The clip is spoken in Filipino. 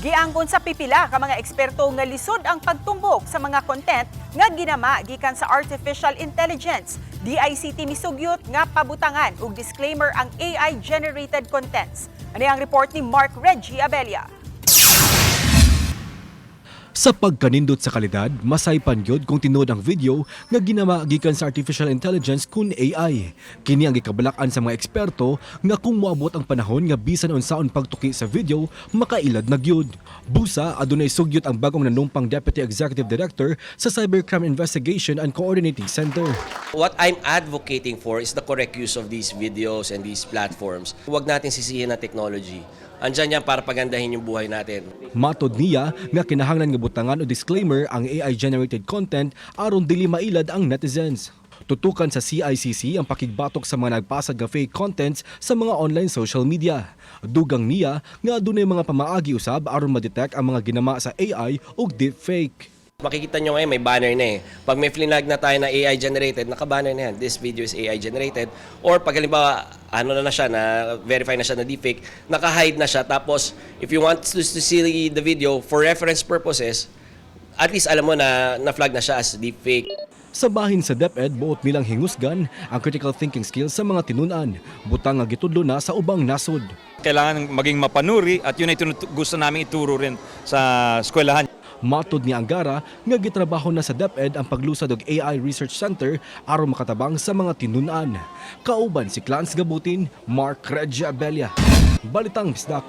Giangkon sa pipila ka mga eksperto nga lisod ang pagtumbok sa mga content nga ginama gikan sa artificial intelligence. DICT misugyot nga pabutangan ug disclaimer ang AI-generated contents. Ano ang report ni Mark Reggie Abella? Sa pagkanindot sa kalidad, masaypan gyud kung tinuod ang video nga ginama gikan sa artificial intelligence kun AI. Kini ang gikabalak-an sa mga eksperto nga kung moabot ang panahon nga bisan unsaon pagtuki sa video, makailad na gyud. Busa adunay sugyot ang bagong nanumpang Deputy Executive Director sa Cybercrime Investigation and Coordinating Center. What I'm advocating for is the correct use of these videos and these platforms. Huwag natin sisihin ang technology. Andyan yan para pagandahin yung buhay natin. Matod niya nga kinahanglan nga butangan o disclaimer ang AI-generated content aron dili mailad ang netizens. Tutukan sa CICC ang pakigbatok sa mga nagpasad nga fake contents sa mga online social media. Dugang niya nga adunay mga pamaagi usab aron ma-detect ang mga ginama sa AI ug deepfake. Makikita nyo ngayon may banner na eh. Pag may flinag na tayo na AI generated, naka-banner na yan. This video is AI generated. Or pag halimbawa, ano na siya, na verify na siya na deepfake, naka-hide na siya. Tapos, if you want to see the video for reference purposes, at least alam mo na na-flag na siya as deepfake. Sa bahin sa DepEd, buot nilang hingusgan ang critical thinking skills sa mga tinunan. Butang nga gitudlo na sa ubang nasod. Kailangan maging mapanuri at yun ay gusto namin ituro rin sa eskwelahan. Matod ni Angara nga gitrabaho na sa DepEd ang paglusad og AI Research Center aron makatabang sa mga tinunan. Kauban si Clarence Gabutin, Mark Reggie Abella. Balitang Bisdak.